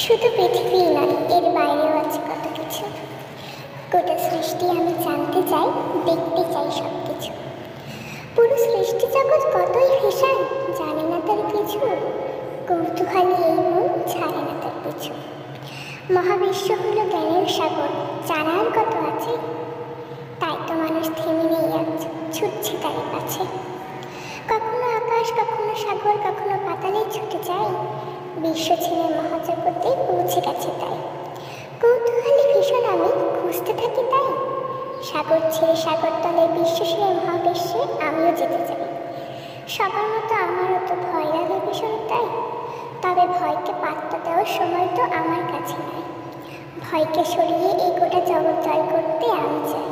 শুধু পৃথিবীই নয়, এর বাইরেও আছে কত কিছু। গোটা সৃষ্টি আমি জানতে চাই, দেখতে চাই সব কিছু। পুরো সৃষ্টি জগৎ কতই ভীষণ, জানে না তার কিছু। কৌতূহলী এই মন ছাড়ে না তার পিছু। মহাবিশ্ব হলো জ্ঞানের সাগর, জানার কত আছে। তাই তো মানুষ থেমে নেই আজ, ছুটছে তার কাছে। কখনো আকাশ, কখনো সাগর, কখনো পাতালে ছুটে যায়। বিশ্ব ছেড়ে মহাজগতে পৌঁছে গেছে তাই। কৌতূহলী ভীষণ আমি খুঁজতে থাকি তাই। সাগর ছেড়ে সাগর তলে, বিশ্ব ছেড়ে মহাবিশ্বে আমিও যেতে চাই। সবার মতো আমারও তো ভয় লাগে ভীষণ তাই। তবে ভয়কে পাত্তা দেওয়ার সময় তো আমার কাছে নাই। ভয়কে সরিয়ে এই গোটা জগৎ জয় করতে আমি চাই।